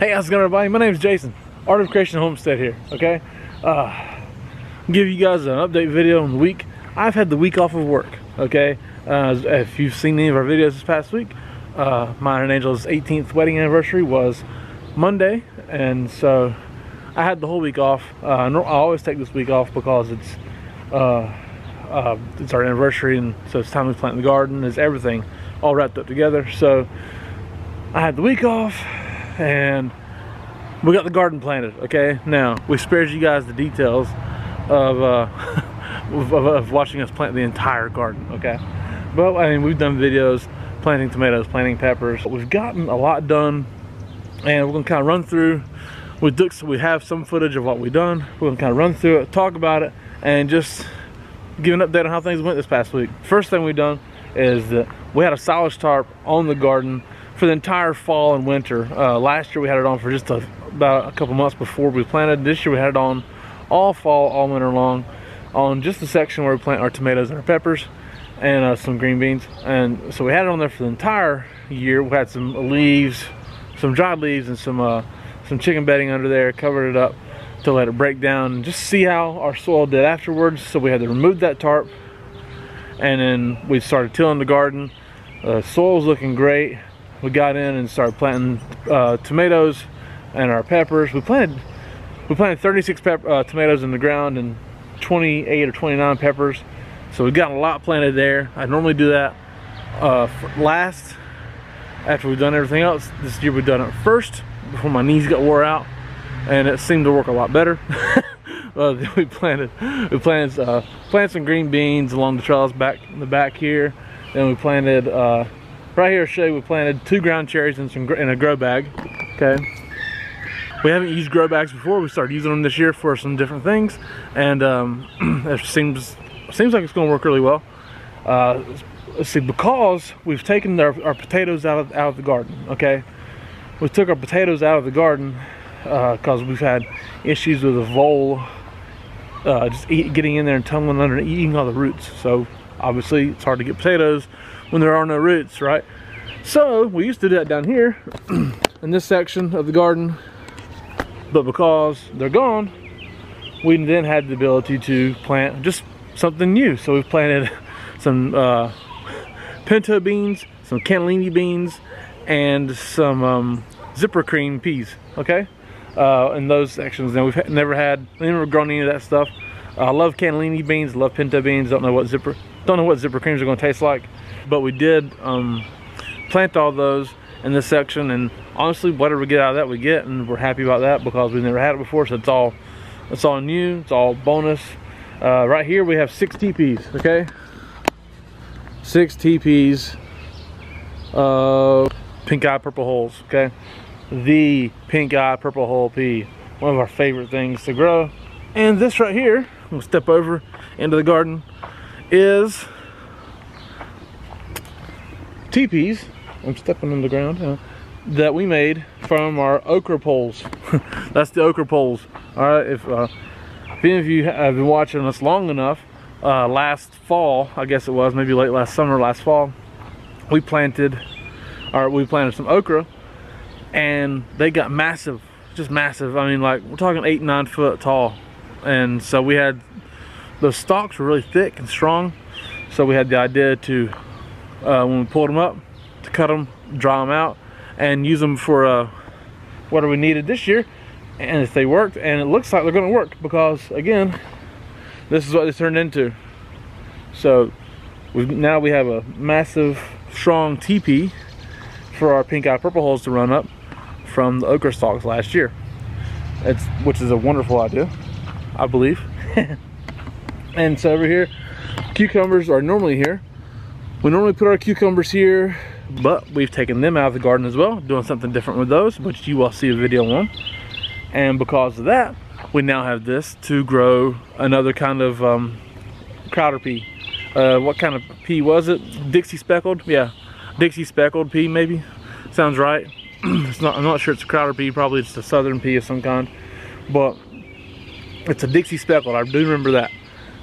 Hey, how's it going, everybody? My name is Jason, Art of Creation Homestead here, okay? Give you guys an update video on the week. I've had the week off of work, okay? If you've seen any of our videos this past week, mine and Angel's 18th wedding anniversary was Monday, and so I had the whole week off. I always take this week off because it's our anniversary, and so it's time to plant the garden. It's everything all wrapped up together. So I had the week off, and we got the garden planted. Okay, now we spared you guys the details of of watching us plant the entire garden. Okay, but I mean, we've done videos planting tomatoes, planting peppers. We've gotten a lot done, and we're gonna kind of run through with Dixie. We have some footage of what we've done. We're gonna kind of run through it, talk about it, and just give an update on how things went this past week. First thing we've done is that we had a silage tarp on the garden for the entire fall and winter. Last year we had it on for just about a couple months before we planted. This year we had it on all fall, all winter long, on just the section where we plant our tomatoes and our peppers and some green beans. And so we had it on there for the entire year. We had some leaves, some dried leaves, and some chicken bedding under there, covered it up to let it break down and just see how our soil did afterwards. So we had to remove that tarp, and then we started tilling the garden. Soil was looking great. We got in and started planting tomatoes and our peppers. We planted 36 tomatoes in the ground and 28 or 29 peppers. So we got a lot planted there. I normally do that last, after we've done everything else. This year we've done it first before my knees got wore out, and it seemed to work a lot better. We planted some green beans along the trellis back in the back here. Then we planted right here, I'll show you, we planted 2 ground cherries in a grow bag. Okay, we haven't used grow bags before. We started using them this year for some different things, and it seems like it's going to work really well. Let's see, because we've taken our potatoes out of the garden. Okay, we took our potatoes out of the garden because we've had issues with a vole just getting in there and tumbling under and eating all the roots. So obviously it's hard to get potatoes when there are no roots, right? So we used to do that down here in this section of the garden, but because they're gone, we then had the ability to plant just something new. So we've planted some pinto beans, some cannellini beans, and some zipper cream peas. Okay, in those sections. Now we've never grown any of that stuff. I love cannellini beans, love pinto beans. Don't know what zipper creams are going to taste like, but we did plant all those in this section, and honestly, whatever we get out of that, we get, and we're happy about that because we've never had it before. So it's all new. It's all bonus. Right here we have 6 teepees. Okay, 6 teepees. Pink eye purple holes. Okay, the pink eye purple hole pea, one of our favorite things to grow. And this right here, we'll step over into the garden, is teepees. I'm stepping on the ground that we made from our okra poles. That's the okra poles. All right, if any of you have been watching us long enough, last fall, I guess it was, maybe late last summer, last fall, we planted some okra, and they got massive, just massive. I mean, like, we're talking 8-9 foot tall. And so we had, those stalks were really thick and strong. So we had the idea to, when we pulled them up, to cut them, dry them out, and use them for whatever we needed this year. And if they worked, and it looks like they're going to work, because again, this is what they turned into. So now we have a massive, strong teepee for our pink eye purple holes to run up from the okra stalks last year. Which is a wonderful idea, I believe. And so over here, cucumbers are normally here. We normally put our cucumbers here, but we've taken them out of the garden as well, doing something different with those, which you will see a video on. And because of that, we now have this to grow another kind of crowder pea. What kind of pea was it? Dixie speckled? Yeah, Dixie speckled pea, maybe. Sounds right. I'm not sure it's a crowder pea. Probably it's a southern pea of some kind, but it's a Dixie speckled. I do remember that.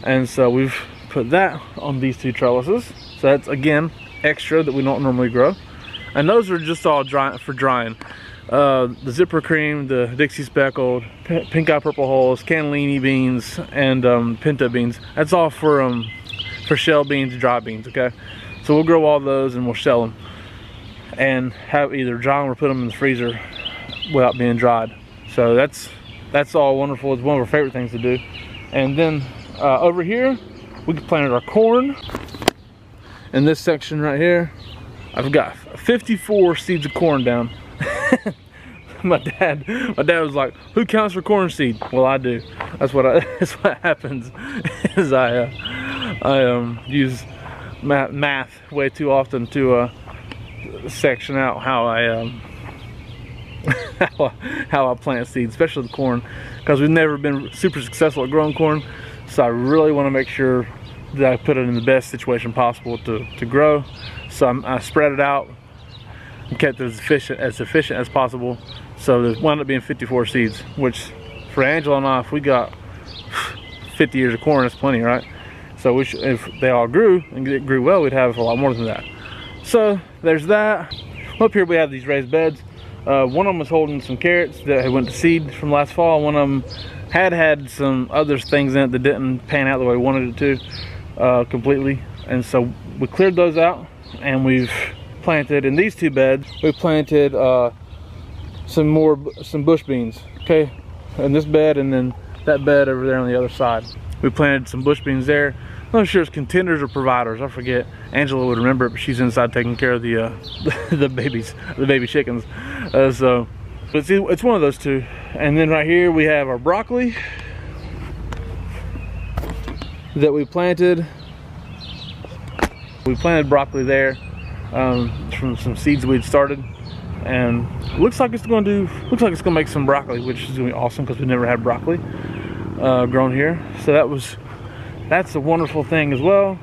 And so we've put that on these 2 trellises. So that's, again, extra that we don't normally grow. And those are just all dry for drying. the zipper cream, the Dixie Speckled, pink eye purple hulls, cannellini beans, and pinto beans. That's all for shell beans, dry beans, okay? So we'll grow all those and we'll shell them. And have either dry them or put them in the freezer without being dried. So that's all wonderful. It's one of our favorite things to do. And then over here, we planted our corn. In this section right here, I've got 54 seeds of corn down. my dad was like, "Who counts for corn seed?" Well, I do. That's what happens. Is I use math way too often to section out how I how I plant seeds, especially the corn, because we've never been super successful at growing corn. So I really want to make sure that I put it in the best situation possible to grow. So I spread it out and kept it as efficient as possible. So there wound up being 54 seeds, which for Angela and I, if we got 50 years of corn, that's plenty, right? So if they all grew and it grew well, we'd have a lot more than that. So there's that. Up here we have these raised beds. One of them was holding some carrots that had went to seed from last fall. One of them had some other things in it that didn't pan out the way we wanted it to completely. And so we cleared those out, and we've planted in these two beds. We planted some bush beans, okay, in this bed, and then that bed over there on the other side. We planted some bush beans there. I'm not sure it's contenders or providers, I forget. Angela would remember it, but she's inside taking care of the baby chickens. So it's one of those two. And then right here we have our broccoli that we planted. We planted broccoli there from some seeds we'd started, and looks like it's gonna make some broccoli, which is gonna be awesome because we never had broccoli grown here. So that's a wonderful thing as well.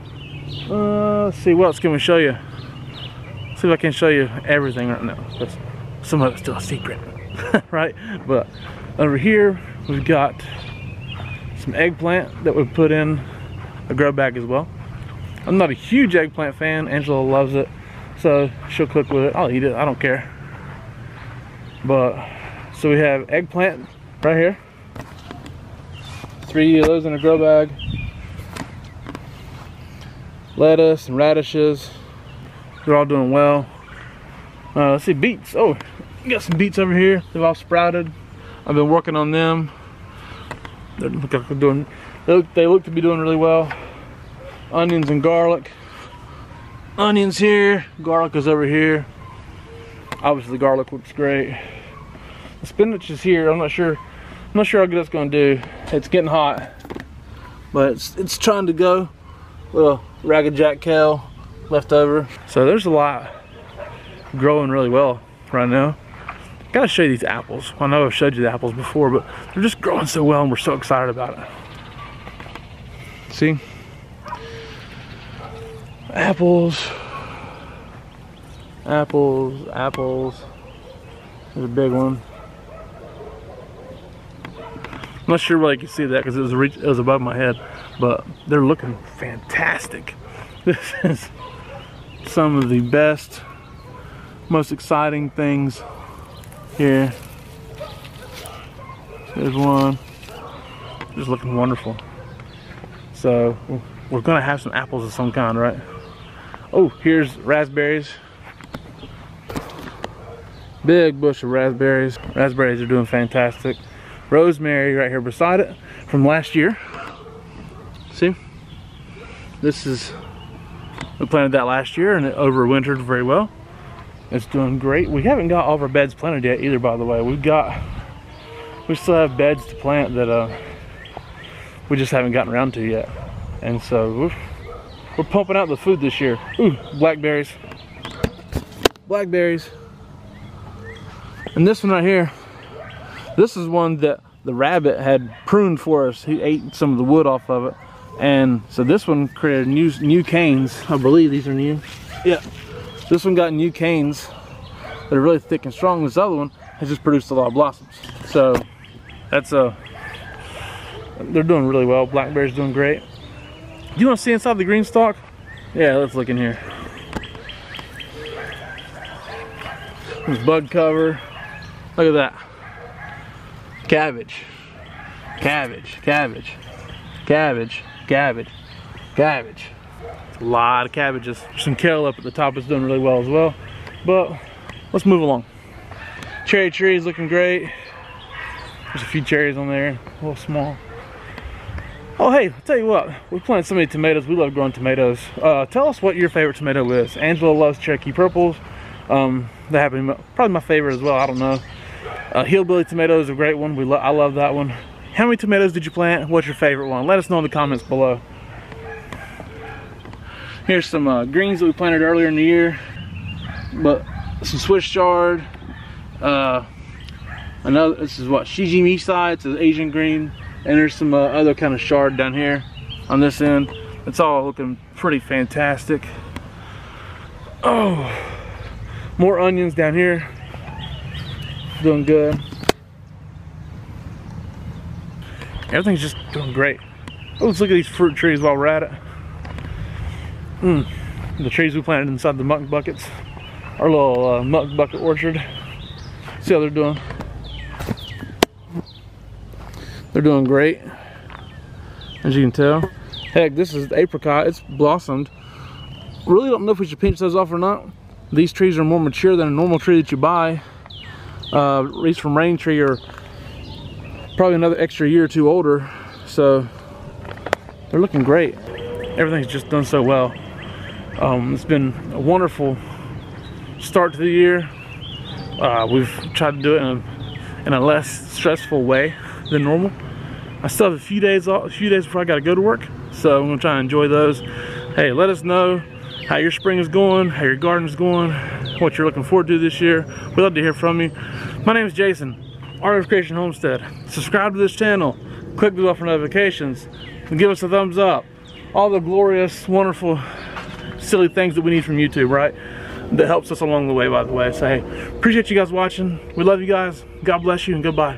Let's see, what else can we show you? See if I can show you everything right now. That's, some of it's still a secret, right? But over here we've got some eggplant that we put in a grow bag as well. I'm not a huge eggplant fan. Angela loves it, so she'll cook with it. I'll eat it, I don't care. But so we have eggplant right here, 3 of those in a grow bag. Lettuce and radishes, they're all doing well. Let's see, beets. Oh, we got some beets over here. They've all sprouted. I've been working on them. They look to be doing really well. Onions and garlic. Onions here, garlic is over here. Obviously the garlic looks great. The spinach is here. I'm not sure how good it's gonna do. It's getting hot, but it's trying to go. Little Ragged Jack kale left over. So there's a lot growing really well right now. Gotta show you these apples. I know I've showed you the apples before, but they're just growing so well and we're so excited about it. See? Apples. Apples, apples. There's a big one. I'm not sure where you can see that because it was above my head, but they're looking fantastic. This is some of the best, most exciting things here. There's one, just looking wonderful. So we're gonna have some apples of some kind, right? Oh, here's raspberries. Big bush of raspberries. Raspberries are doing fantastic. Rosemary right here beside it from last year. See? We planted that last year and it overwintered very well. It's doing great. We haven't got all of our beds planted yet either, by the way. We still have beds to plant that we just haven't gotten around to yet. And so we're pumping out the food this year. Ooh, blackberries. Blackberries. And this one right here, this is one that the rabbit had pruned for us. He ate some of the wood off of it. And so this one created new canes. I believe these are new. Yeah. This one got new canes that are really thick and strong. This other one has just produced a lot of blossoms. So that's they're doing really well. Blackberry's doing great. Do you want to see inside the green stalk? Yeah, let's look in here. There's bud cover. Look at that. Cabbage. Cabbage. Cabbage. Cabbage. Cabbage. Cabbage. It's a lot of cabbages. Some kale up at the top is doing really well as well. But let's move along. Cherry trees looking great. There's a few cherries on there, a little small. Oh hey, I'll tell you what, we planted so many tomatoes. We love growing tomatoes. Tell us what your favorite tomato is. Angela loves Cherokee Purples. That happened to be probably my favorite as well, I don't know. Hillbilly tomato is a great one. I love that one. How many tomatoes did you plant? What's your favorite one? Let us know in the comments below. Here's some greens that we planted earlier in the year. But some Swiss chard. Another, this is what, Shiji side, it's an Asian green. And there's some other kind of chard down here on this end. It's all looking pretty fantastic. Oh, more onions down here. Doing good. Everything's just doing great. Oh, let's look at these fruit trees while we're at it. The trees we planted inside the muck buckets. Our little muck bucket orchard. See how they're doing. They're doing great, as you can tell. Heck, this is the apricot. It's blossomed. Really don't know if we should pinch those off or not. These trees are more mature than a normal tree that you buy. At least from Rain Tree, or probably another extra year or two older. So they're looking great. Everything's just done so well. It's been a wonderful start to the year. We've tried to do it in a less stressful way than normal. I still have a few days before I gotta go to work, so I'm gonna try and enjoy those. Hey, let us know how your spring is going, how your garden is going, what you're looking forward to this year. We'd love to hear from you. My name is Jason, Art of Creation Homestead. Subscribe to this channel, click the bell for notifications, and give us a thumbs up. All the glorious, wonderful, silly things that we need from YouTube, right? That helps us along the way, by the way. So hey, appreciate you guys watching. We love you guys. God bless you and goodbye.